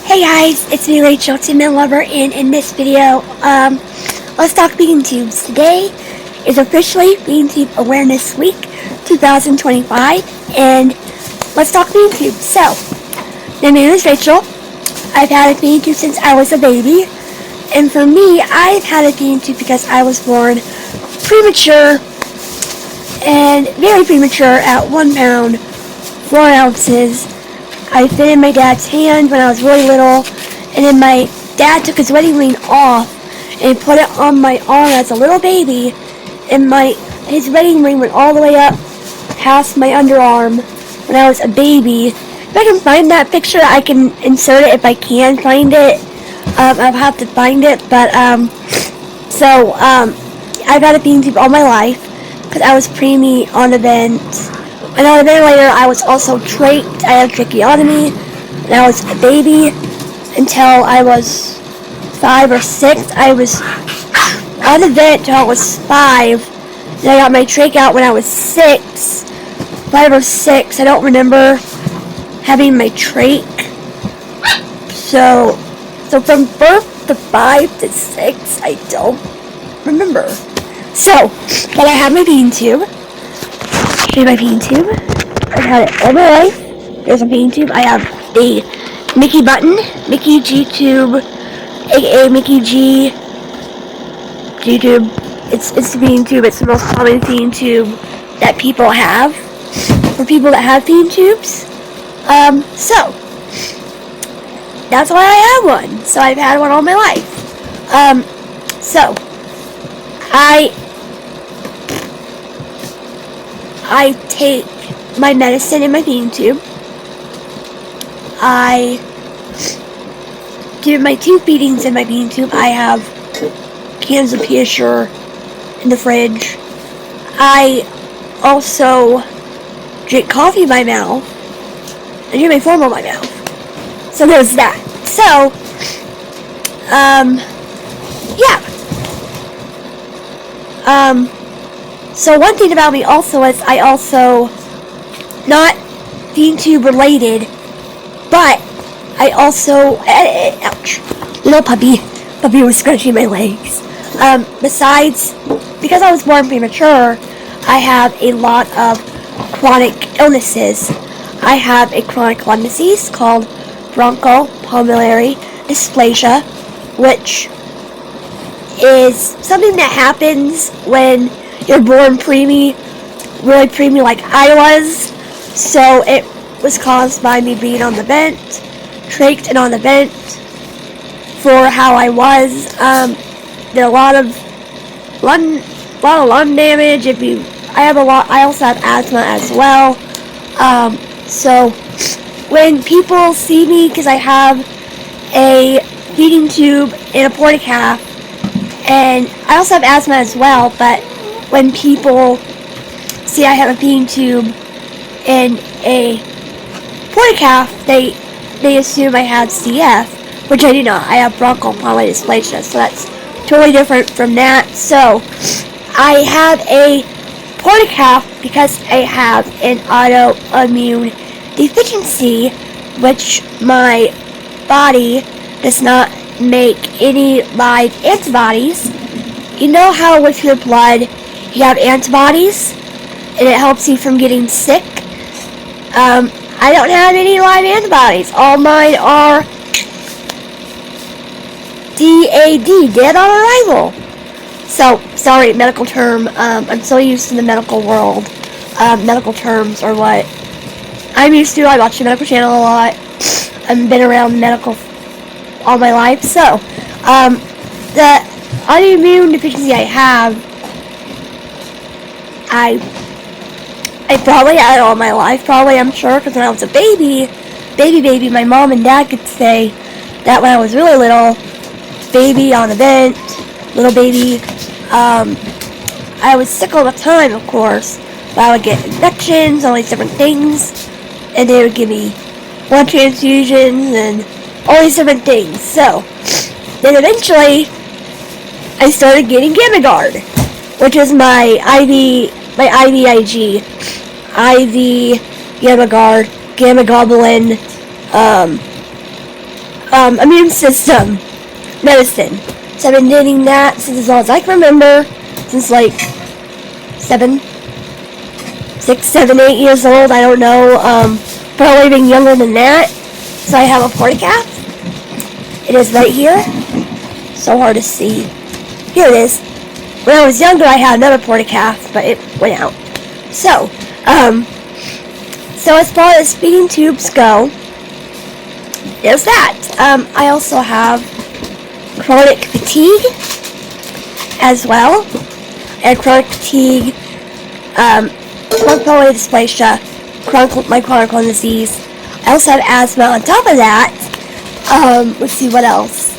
Hey guys, it's me Rachel, Team Lover, and in this video, let's talk Bean Tubes. Today is officially Bean Tube Awareness Week 2025, and let's talk Bean Tubes. So, my name is Rachel. I've had a Bean Tube since I was a baby, and for me, I've had a Bean Tube because I was born premature, and very premature at 1 pound, 4 ounces. I fit in my dad's hand when I was really little, and then my dad took his wedding ring off and put it on my arm as a little baby, and his wedding ring went all the way up past my underarm when I was a baby. If I can find that picture, I can insert it if I can find it. I'll have to find it, but I've had a Bean Tube all my life because I was preemie on the vent. And on a bit later, I was also trached. I had a tracheotomy, and I was a baby until I was 5 or 6. I was on the vent until I was 5. Then I got my trach out when I was 6, 5 or 6. I don't remember having my trach. So from birth to 5 to 6, I don't remember. So, but I have my Bean Tube. Here's my Bean Tube. I've had it all my life. There's a Bean Tube. I have a Mickey button, Mickey G Tube, aka Mickey G Tube. It's the Bean Tube. It's the most common Bean Tube that people have. For people that have Bean Tubes. So that's why I have one. So I've had one all my life. I take my medicine in my Bean Tube. I do my tube feedings in my Bean Tube. I have cans of Pediasure in the fridge. I also drink coffee in my mouth. I drink my formula in my mouth. So there's that. So, yeah. So one thing about me also is I also, not Bean Tube related, but I also, ouch, little puppy was scratching my legs. Besides, because I was born premature, I have a lot of chronic illnesses. I have a chronic lung disease called bronchopulmonary dysplasia, which is something that happens when you're born preemie, really preemie like I was. So it was caused by me being on the vent, trached and on the vent for how I was. Did a lot of lung damage. I also have asthma as well. So when people see me, because I have a feeding tube and a portacath, and I also have asthma as well, but when people see I have a Bean Tube and a portacath, they assume I have CF, which I do not. I have bronchopulmonary dysplasia, so that's totally different from that. So I have a portacath because I have an autoimmune deficiency, which my body does not make any live antibodies. You know how with your blood you have antibodies and it helps you from getting sick? I don't have any live antibodies. All mine are DAD, dead on arrival. So, sorry, medical term. I'm so used to the medical world. Medical terms are what I'm used to. I watch the medical channel a lot. I've been around medical all my life. So, the autoimmune deficiency I have, I probably had it all my life. Probably, I'm sure, because when I was a baby, my mom and dad could say that when I was really little, baby on the vent, little baby, I was sick all the time, of course. But I would get infections, all these different things, and they would give me blood transfusions and all these different things. So, then eventually, I started getting GammaGuard, which is my IVIG, IV GammaGuard, Gamma Goblin, immune system medicine. So I've been doing that since as long as I can remember, since like 6, 7, 8 years old. I don't know, probably even younger than that. So I have a portacath. It is right here. So hard to see. Here it is. When I was younger, I had another portacath, but it went out. So as far as feeding tubes go, there's that. I also have chronic fatigue as well. And chronic fatigue, chronic pulmonary dysplasia, my chronic lung disease. I also have asthma on top of that. Let's see what else.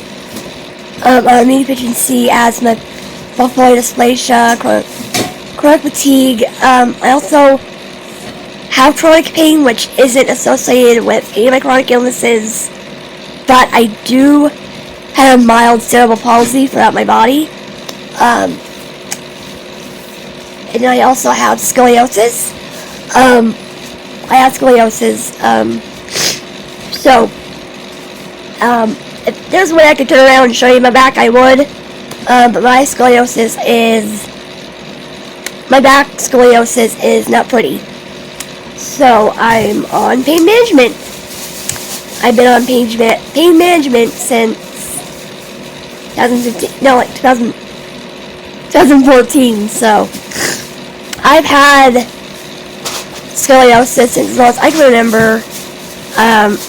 Immune deficiency, asthma, pulmonary dysplasia, chronic fatigue. I also have chronic pain, which isn't associated with any of my chronic illnesses, but I do have mild cerebral palsy throughout my body. And I also have scoliosis. I have scoliosis. If there's a way I could turn around and show you my back, I would. But my back scoliosis is not pretty. So I'm on pain management. I've been on pain management since 2014. So I've had scoliosis since as long as I can remember.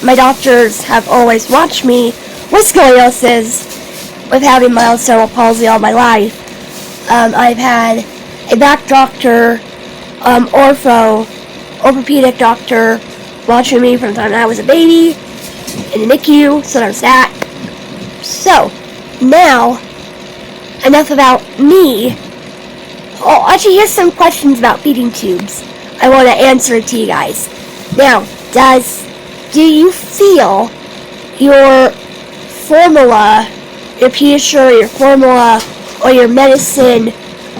My doctors have always watched me with scoliosis, with having mild cerebral palsy all my life. I've had a back doctor, orthopedic doctor, watching me from the time I was a baby in the NICU, so there's that. So, now, enough about me. Oh, actually, here's some questions about feeding tubes I want to answer to you guys. Now, do you feel your formula, your Pediasure, your formula, or your medicine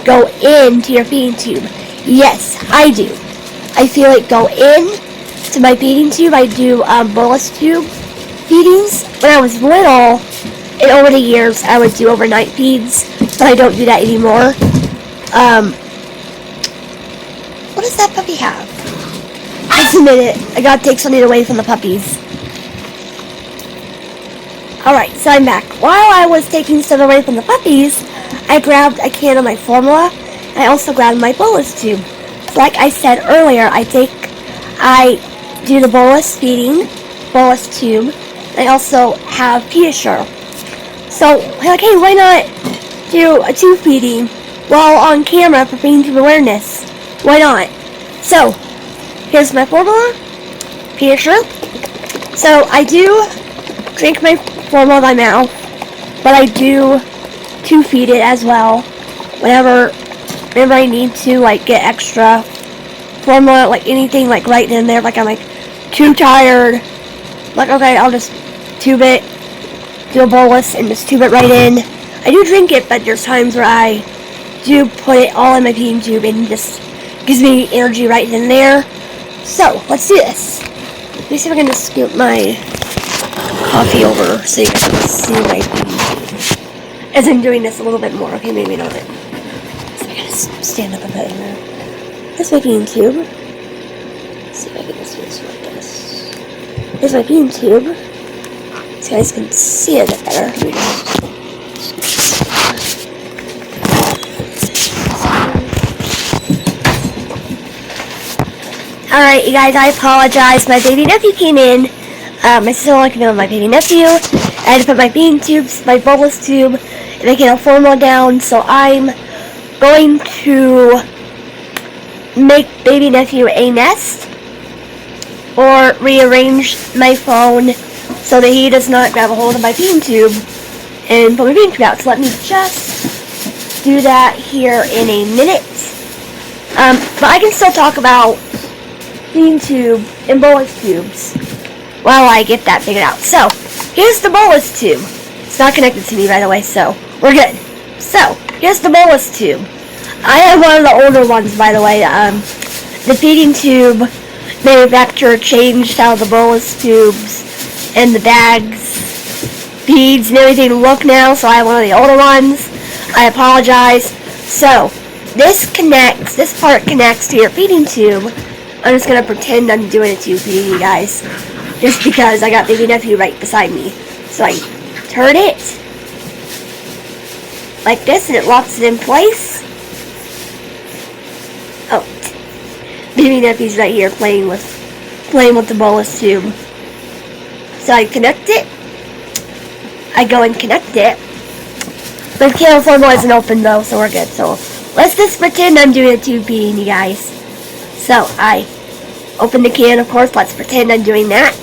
go into your feeding tube? Yes, I do. I feel it go in to my feeding tube. I do bolus tube feedings. When I was little, and over the years, I would do overnight feeds, but I don't do that anymore. What does that puppy have? Just a minute. I gotta take something away from the puppies. Alright, so I'm back. While I was taking stuff away from the puppies, I grabbed a can of my formula. I also grabbed my bolus tube. So like I said earlier, I do the bolus tube. I also have Pediasure. So, like, hey, why not do a tube feeding while on camera for feeding tube awareness? Why not? So, here's my formula, Pediasure. So, I do drink my formula by mouth, but I do tube feed it as well. Whenever I need to, like, get extra formula, like anything, like right in there, like I'm like too tired, like okay, I'll just tube it, do a bolus, and just tube it right in. I do drink it, but there's times where I do put it all in my feeding tube and just gives me energy right in there. So, let's do this. Let me see if I can just scoop my coffee over so you guys can see my feeding tube. As I'm doing this a little bit more, okay, maybe not. So I gotta stand up a bit here. Here's my feeding tube. Let's see if I can just do this like this. Here's my feeding tube. So you guys can see it a bit better. Alright, you guys, I apologize. My baby nephew came in. My sister-in-law came in with my baby nephew. I had to put my feeding tubes, my bolus tube, and I get a formula down. So I'm going to make baby nephew a nest, or rearrange my phone so that he does not grab a hold of my feeding tube and pull my feeding tube out. So let me just do that here in a minute. But I can still talk about feeding tube and bolus tubes while I get that figured out. So here's the bolus tube. It's not connected to me, by the way, so we're good. So here's the bolus tube. I have one of the older ones, by the way. The feeding tube manufacturer changed out the bolus tubes and the bags feeds and everything to look now, so I have one of the older ones. I apologize. So, this part connects to your feeding tube. I'm just gonna pretend I'm doing a tube feeding, you guys. Just because I got baby nephew right beside me. So I turn it like this and it locks it in place. Oh, baby nephew's right here playing with the bolus tube. So I connect it. I go and connect it. The can formula isn't open though, so we're good. So let's just pretend I'm doing a tube feeding, you guys. So I open the can, of course. Let's pretend I'm doing that.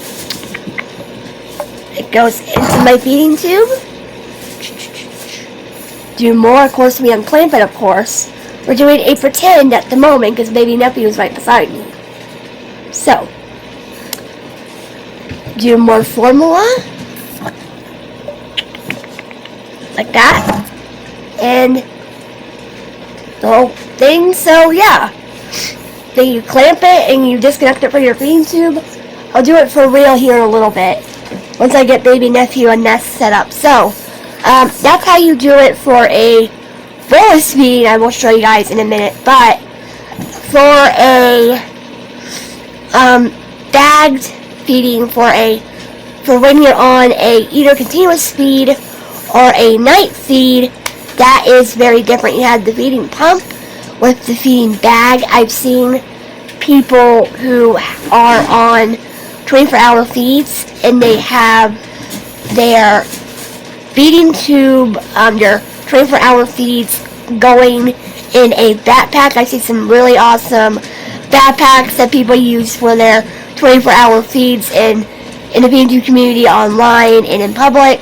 It goes into my feeding tube. Do more, of course, we unclamp it, of course. We're doing a pretend at the moment because baby nephew is right beside me. So, do more formula. Like that. And the whole thing, so yeah. Then you clamp it and you disconnect it from your feeding tube. I'll do it for real here in a little bit. Once I get baby nephew and nest set up. So, that's how you do it for a bolus feed. I will show you guys in a minute. But for a bagged feeding, for when you're on a either continuous feed or a night feed, that is very different. You have the feeding pump with the feeding bag. I've seen people who are on 24-hour feeds and they have their feeding tube, their 24-hour feeds going in a backpack. I see some really awesome backpacks that people use for their 24-hour feeds in the feeding tube community, online and in public.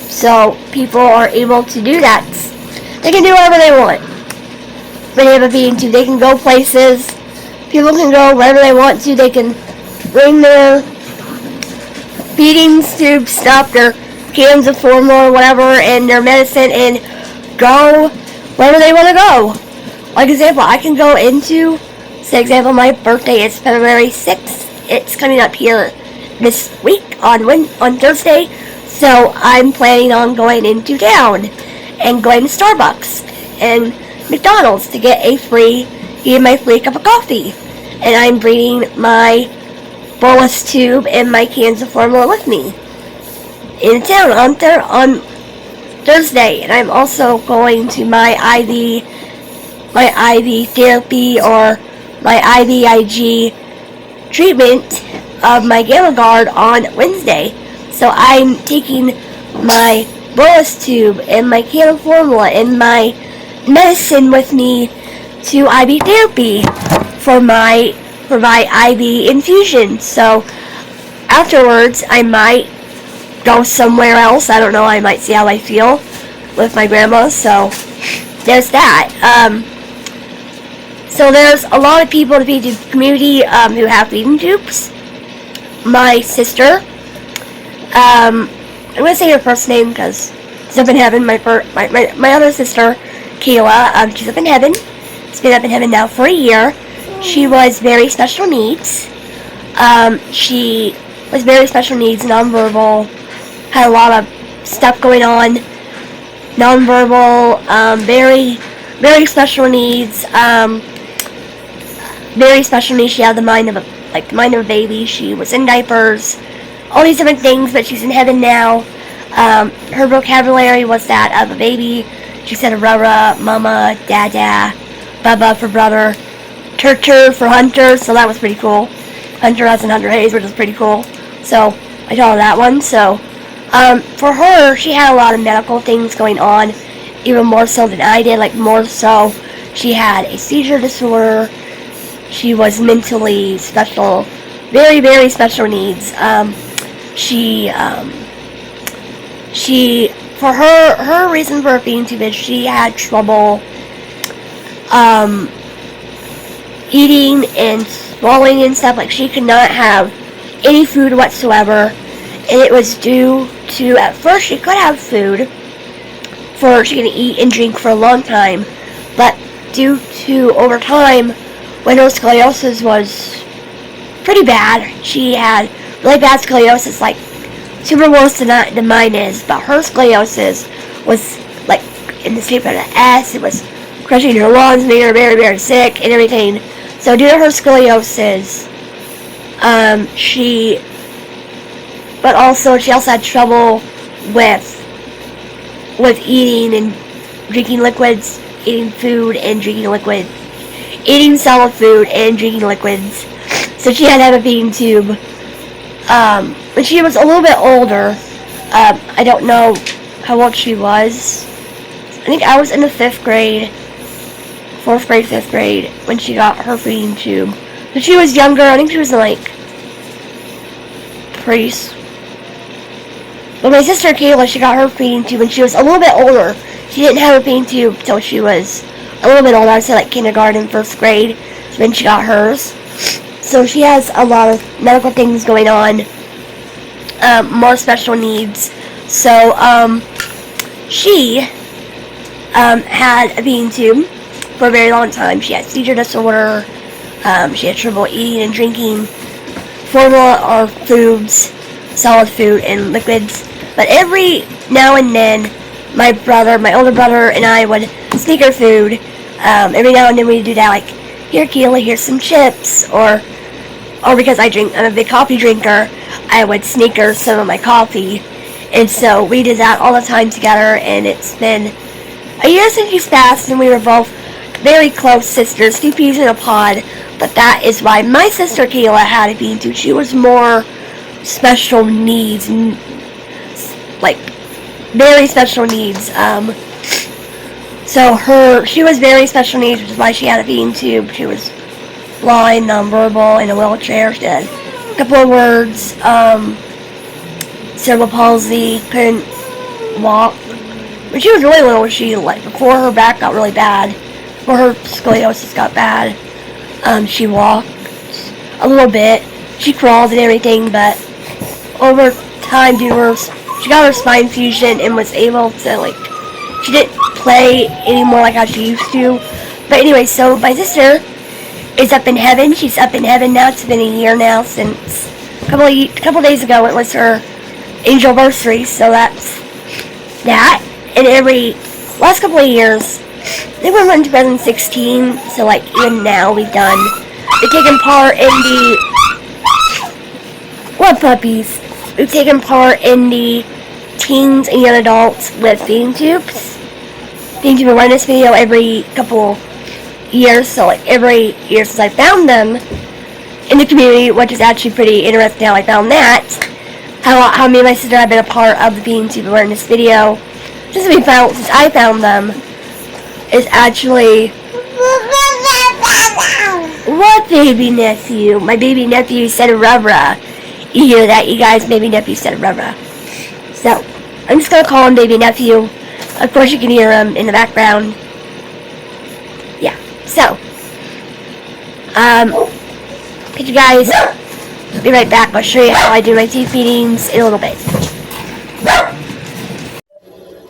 So people are able to do that. They can do whatever they want. When they have a feeding tube, they can go places. People can go wherever they want to. They can bring their feeding tube stuff, their cans of formula or whatever, and their medicine, and go wherever they want to go. Like example, I can go into, say example, my birthday is February 6th. It's coming up here this week on Thursday. So I'm planning on going into town and going to Starbucks and McDonald's to get my free cup of coffee. And I'm bringing my bolus tube and my cans of formula with me in town on Thursday. And I'm also going to my IV therapy or my IVIG treatment of my Gamma Guard on Wednesday. So I'm taking my bolus tube and my can of formula and my medicine with me to IV therapy for my IV infusion. So afterwards, I might go somewhere else. I don't know. I might see how I feel with my grandma. So there's that. So there's a lot of people in the feeding tube community who have feeding tubes. My sister. I'm going to say her first name because she's up in heaven. My other sister, Kayla, she's up in heaven. She's been up in heaven now for a year. She was very special needs. She was very special needs, nonverbal, had a lot of stuff going on. Nonverbal, very, very special needs. Very special needs. She had the mind of a baby. She was in diapers. All these different things, but she's in heaven now. Her vocabulary was that of a baby. She said Aurora, Mama, Dada, Bubba for brother, Turtur for hunter, so that was pretty cool. Hunter as in Hunter Hayes, which was pretty cool. So I taught her that one. So for her, she had a lot of medical things going on, even more so than I did. Like more so, she had a seizure disorder. She was mentally special, very, very special needs. For her reason for being too big, she had trouble eating and swallowing and stuff. Like she could not have any food whatsoever, and it was due to, at first she could have food she could eat and drink for a long time, but due to over time when her scoliosis was pretty bad, she had really bad scoliosis, like super worse than mine is, but her scoliosis was like in the shape of an S. It was crushing her lungs, making her very, very sick and everything. So due to her scoliosis, she also had trouble with eating and drinking liquids, eating food and drinking liquids, eating solid food and drinking liquids. So she had to have a feeding tube. When she was a little bit older, I don't know how old she was. I think I was in the 5th grade, 4th grade, 5th grade, when she got her feeding tube. So she was younger. I think she was like But my sister Kayla, she got her feeding tube when she was a little bit older. She didn't have a feeding tube until she was a little bit older. I would say like kindergarten, 1st grade. So then she got hers. So she has a lot of medical things going on. More special needs. So she had a feeding tube for a very long time. She had seizure disorder. She had trouble eating and drinking formula or foods, solid food and liquids. But every now and then, my older brother, and I would sneak her food. Every now and then we'd do that, like, here, Keela, here's some chips, or because I'm a big coffee drinker, I would sneak her some of my coffee. And so we did that all the time together, and it's been a year since she's passed, and we were both very close sisters, 2 peas in a pod. But that is why my sister Kayla had a feeding tube. She was more special needs, like very special needs. She was very special needs, which is why she had a feeding tube. She was blind, nonverbal, in a wheelchair. She had a couple of words, cerebral palsy, couldn't walk. When she was really little, before her back got really bad, before her scoliosis got bad, she walked a little bit. She crawled and everything, but over time, she got her spine fusion and was able to, she didn't play anymore like how she used to. But anyway, so my sister is up in heaven. She's up in heaven now. It's been a year now since a couple days ago. It was her angelversary, so that's that. And every last couple of years, they went in 2016, so even now we've taken part in puppies. We've taken part in the teens and young adults with feeding tubes. Feeding tube awareness video every couple years, so every year since I found them in the community, which is actually pretty interesting how I found that. How me and my sister have been a part of the feeding tube awareness video. Since I found them, is actually what baby nephew? My baby nephew said rubra. You hear that, you guys? Baby nephew said rubra. So I'm just gonna call him baby nephew. Of course, you can hear him in the background. Yeah. So, could you guys be right back? I'll show you how I do my teeth feedings in a little bit.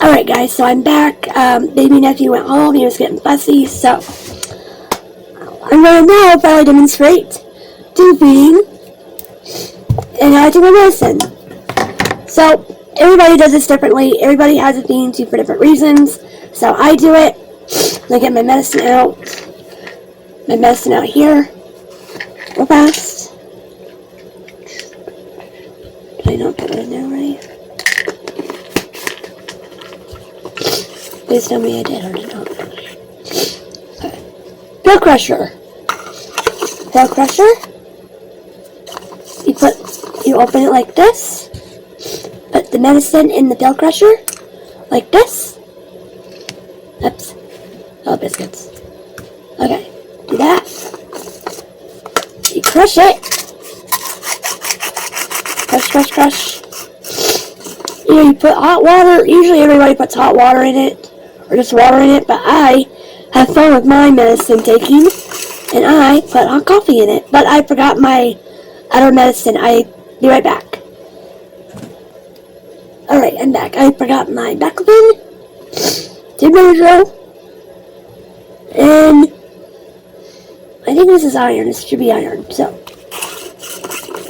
Alright guys, so I'm back. Baby nephew went home. He was getting fussy, so I'm going to now probably demonstrate tube feeding and how I do my medicine. So everybody does this differently. Everybody has a feeding tube for different reasons. So I do it. I get my medicine out. My medicine out here real fast. I don't put it in there right. Please tell me I did or did not. Okay. Pill crusher. Pill crusher. You open it like this. Put the medicine in the pill crusher. Like this. Oops. Oh, biscuits. Okay. Do that. You crush it. Crush, crush, crush. You put hot water. Usually everybody puts hot water in it. Or just water in it. But I have fun with my medicine taking. And I put hot coffee in it. But I forgot my other medicine. I'll be right back. Alright, I'm back. I forgot my Baclofen. 2 Benadryl. And I think this is iron. This should be iron. So,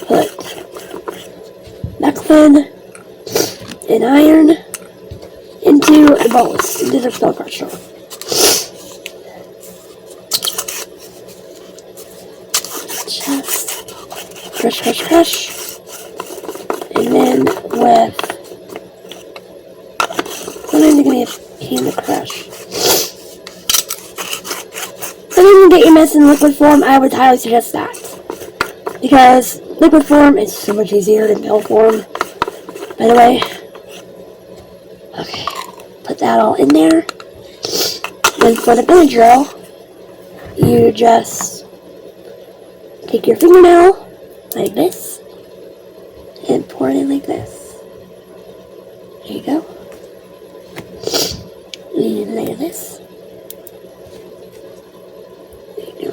put Baclofen an iron into the bolus, into the spell crusher. Just crush, crush, crush. And then with sometimes you're going to pain to crush. So when you get your medicine in liquid form, I would highly suggest that. Because liquid form is so much easier than pill form. By the way. Okay. Put that all in there. Then for the Benadryl, you just take your fingernail like this and pour it in like this. There you go. And like this. There you go.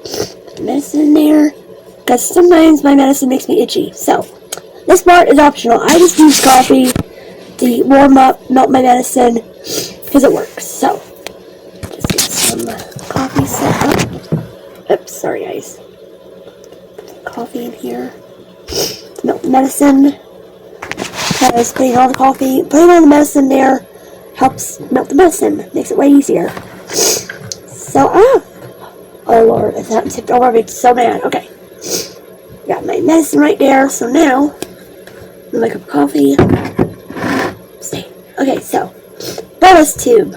Put the medicine in there. Because sometimes my medicine makes me itchy. So, this part is optional. I just use coffee to warm up, melt my medicine, because it works. So, just get some coffee set up. Oops, sorry guys. Coffee in here. Melt the medicine. Because putting all the medicine there helps melt the medicine. Makes it way easier. So, oh Lord, if that tipped over, I'd be so mad. Okay. Got my medicine right there, so now, my cup of coffee. Stay. Okay, so, bolus tube.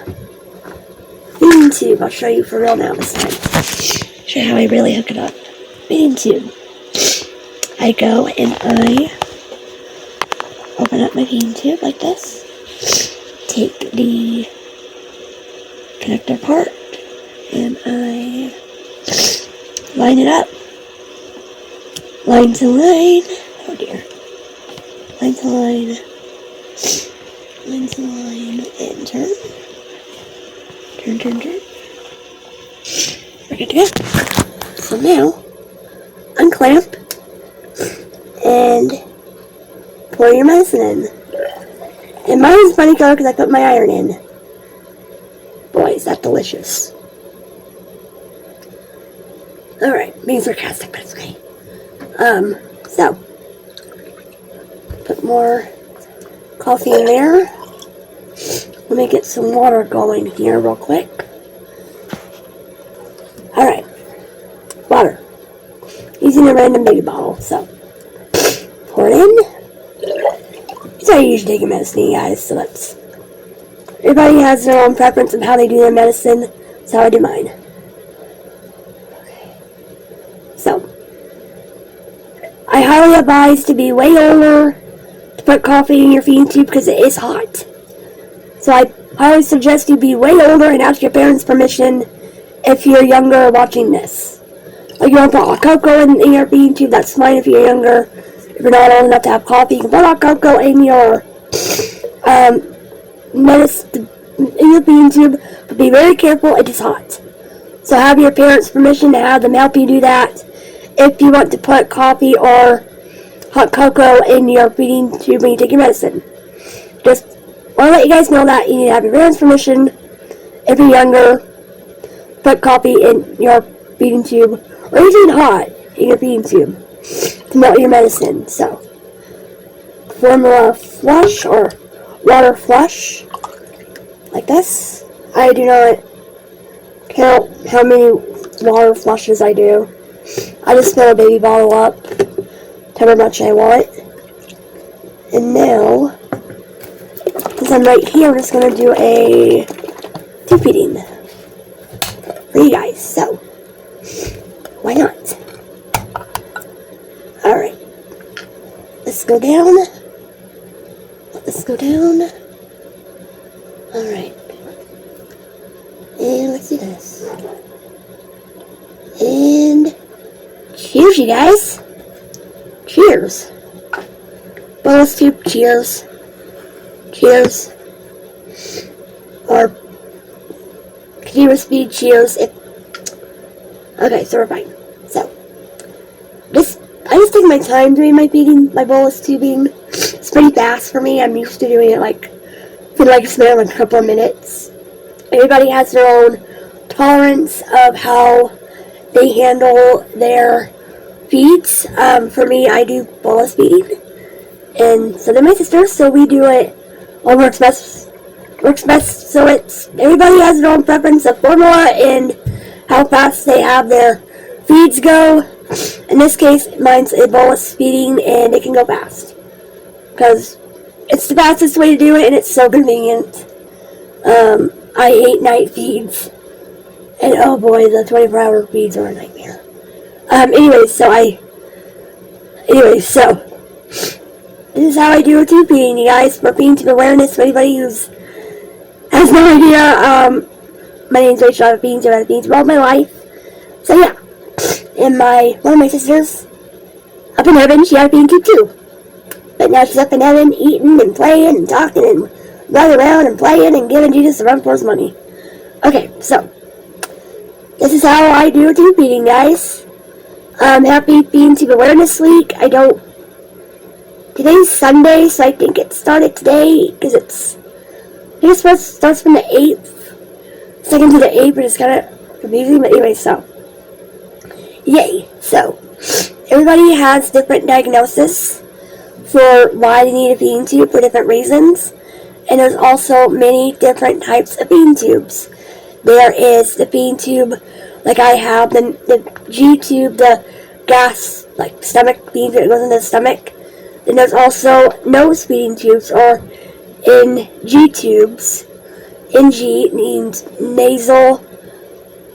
Feeding tube. I'll show you for real now this time. Show you how I really hook it up. Feeding tube. I go and I open up my feeding tube like this. Take the connector part and I line it up. Line to line. Oh dear. Line to line. Line to line. And turn. Turn, turn, turn. We're good to go. So now, unclamp. And pour your medicine in. And mine is funny color because I put my iron in. Boy, is that delicious. Alright, being sarcastic, but it's okay. So, put more coffee in there. Let me get some water going here real quick. Alright, water. Using a random baby bottle, so, pour it in. That's how I usually take a medicine, guys, so that's, everybody has their own preference of how they do their medicine. That's how I do mine. Okay. So, I highly advise to be way older to put coffee in your feeding tube because it is hot. So I highly suggest you be way older and ask your parents' permission if you're younger watching this. Like you want to put hot cocoa in your feeding tube, that's fine if you're younger. If you're not old enough to have coffee, you can put hot cocoa in your medicine in your feeding tube, but be very careful, it is hot. So have your parents' permission to have them help you do that. If you want to put coffee or hot cocoa in your feeding tube when you take your medicine. Just want to let you guys know that you need to have your parents' permission. If you're younger, put coffee in your feeding tube, or even hot in your feeding tube to melt your medicine. So, formula flush or water flush, like this. I do not count how many water flushes I do. I just fill a baby bottle up, however much I want. And now, since I'm right here, I'm just going to do a tube feeding for you guys. So, why not? Alright. Let's go down. Let's go down. Alright. And let's do this. And cheers, you guys. Cheers. Bolus tube, cheers. Cheers. Or continuous speed, cheers. Okay, so we're fine. So, I just take my time doing my feeding, my bolus tubing. It's pretty fast for me. I'm used to doing it for a couple of minutes. Everybody has their own tolerance of how they handle their feeds. For me, I do bolus feeding. and so they're my sisters, so we do it what works best. So it's everybody has their own preference of formula and how fast they have their feeds go. In this case, mine's a bolus feeding, and it can go fast because it's the fastest way to do it, and it's so convenient. I hate night feeds, and oh boy, the 24-hour feeds are a nightmare. So this is how I do with tube feeding, you guys, for feeding tube awareness for anybody who's has no idea. My name's Rachel. I've been feeding tube all my life. So yeah, and one of my sisters up in heaven, she had a feeding tube too. But now she's up in heaven eating and playing and talking and running around and playing and giving Jesus a run for his money. Okay, so this is how I do tube feeding, guys. Happy Feeding Tube Awareness Week. Today's Sunday, so I think it started today because I think it's supposed to start from the 8th. Second to the 8th, but it's kind of confusing. But anyway, so yay! So everybody has different diagnosis for why they need a feeding tube for different reasons, and there's also many different types of feeding tubes. There is the feeding tube, like I have, the G tube, the gas, like stomach feeding tube that goes into the stomach. Then there's also nose feeding tubes, or NG tubes. NG means nasal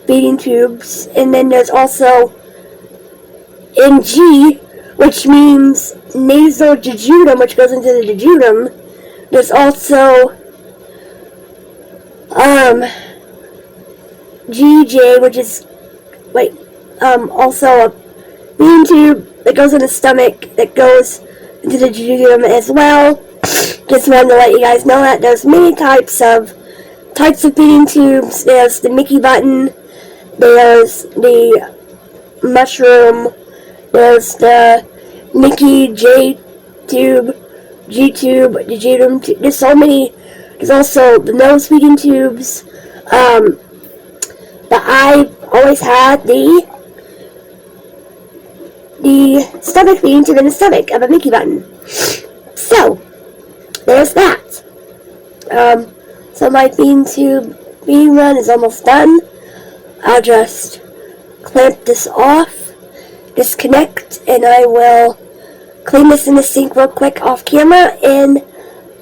feeding tubes. And then there's also NG, which means nasal jejunum, which goes into the jejunum. There's also GJ, which is also a feeding tube that goes in the stomach that goes into the jejunum as well. Just wanted to let you guys know that there's many types of feeding tubes. There's the Mickey button, there's the mushroom, there's the Mickey J tube, G tube, jejunum tube. There's so many. There's also the nose feeding tubes. But I've always had the stomach feeding tube in the stomach of a Mickey button. So there's that. So my feeding tube feeding run is almost done. I'll just clamp this off, disconnect, and I will clean this in the sink real quick off camera, and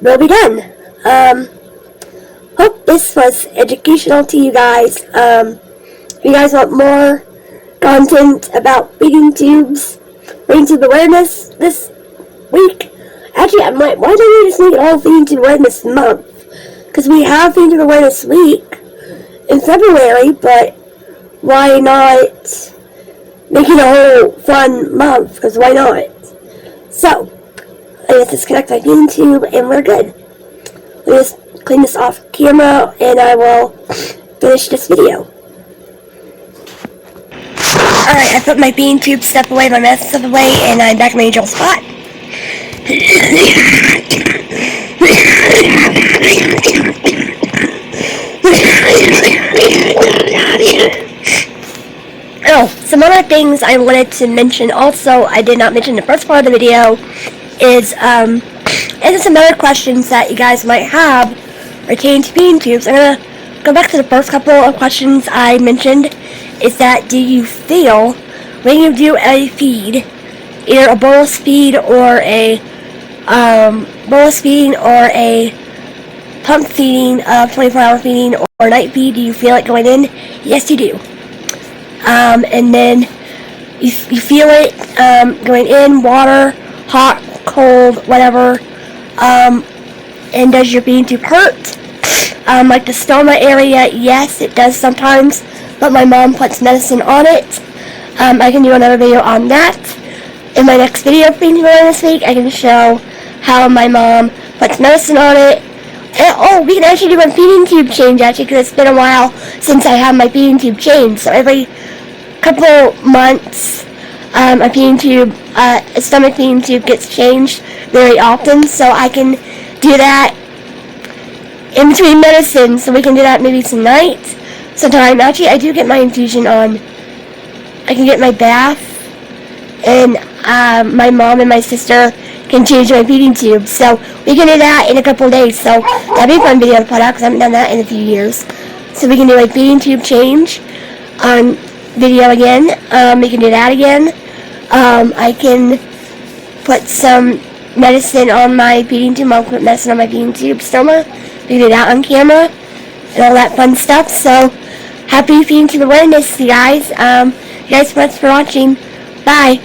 we'll be done. Hope this was educational to you guys. If you guys want more content about feeding tubes, feeding tube awareness this week, actually why don't we just make it all feeding tube awareness month? Because we have feeding tube awareness week in February, but why not make it a whole fun month? Because why not? So I just disconnect my feeding tube and we're good. Let me just clean this off camera and I will finish this video. Alright, I put my feeding tube stuff away, my mess stuff away, and I'm back in my usual spot. Oh, some other things I wanted to mention also, I did not mention in the first part of the video, is some other questions that you guys might have pertaining to feeding tubes. I'm going to go back to the first couple of questions I mentioned, is that do you feel when you do a feed, either a bolus feed or a pump feeding, 24-hour feeding or night feed, do you feel it going in? Yes, you do. And then you feel it going in, water, hot, cold, whatever. And does your feeding tube hurt? Like the stoma area, yes, it does sometimes, but my mom puts medicine on it. I can do another video on that. In my next video feeding tube this week, I can show how my mom puts medicine on it. And, we can actually do a feeding tube change, actually, because it's been a while since I have my feeding tube changed. So every couple months, a stomach feeding tube gets changed very often. So I can do that in between medicine. So we can do that maybe tonight. Sometime. Actually, I do get my infusion on. I can get my bath, and my mom and my sister can change my feeding tube. So we can do that in a couple of days. So that'd be a fun video to put out because I haven't done that in a few years. So we can do a feeding tube change on video again. We can do that again. I can put some medicine on my feeding tube. I'll put medicine on my feeding tube stoma. We can do that on camera and all that fun stuff. So happy feeding tube awareness, you guys. You guys so much for watching. Bye.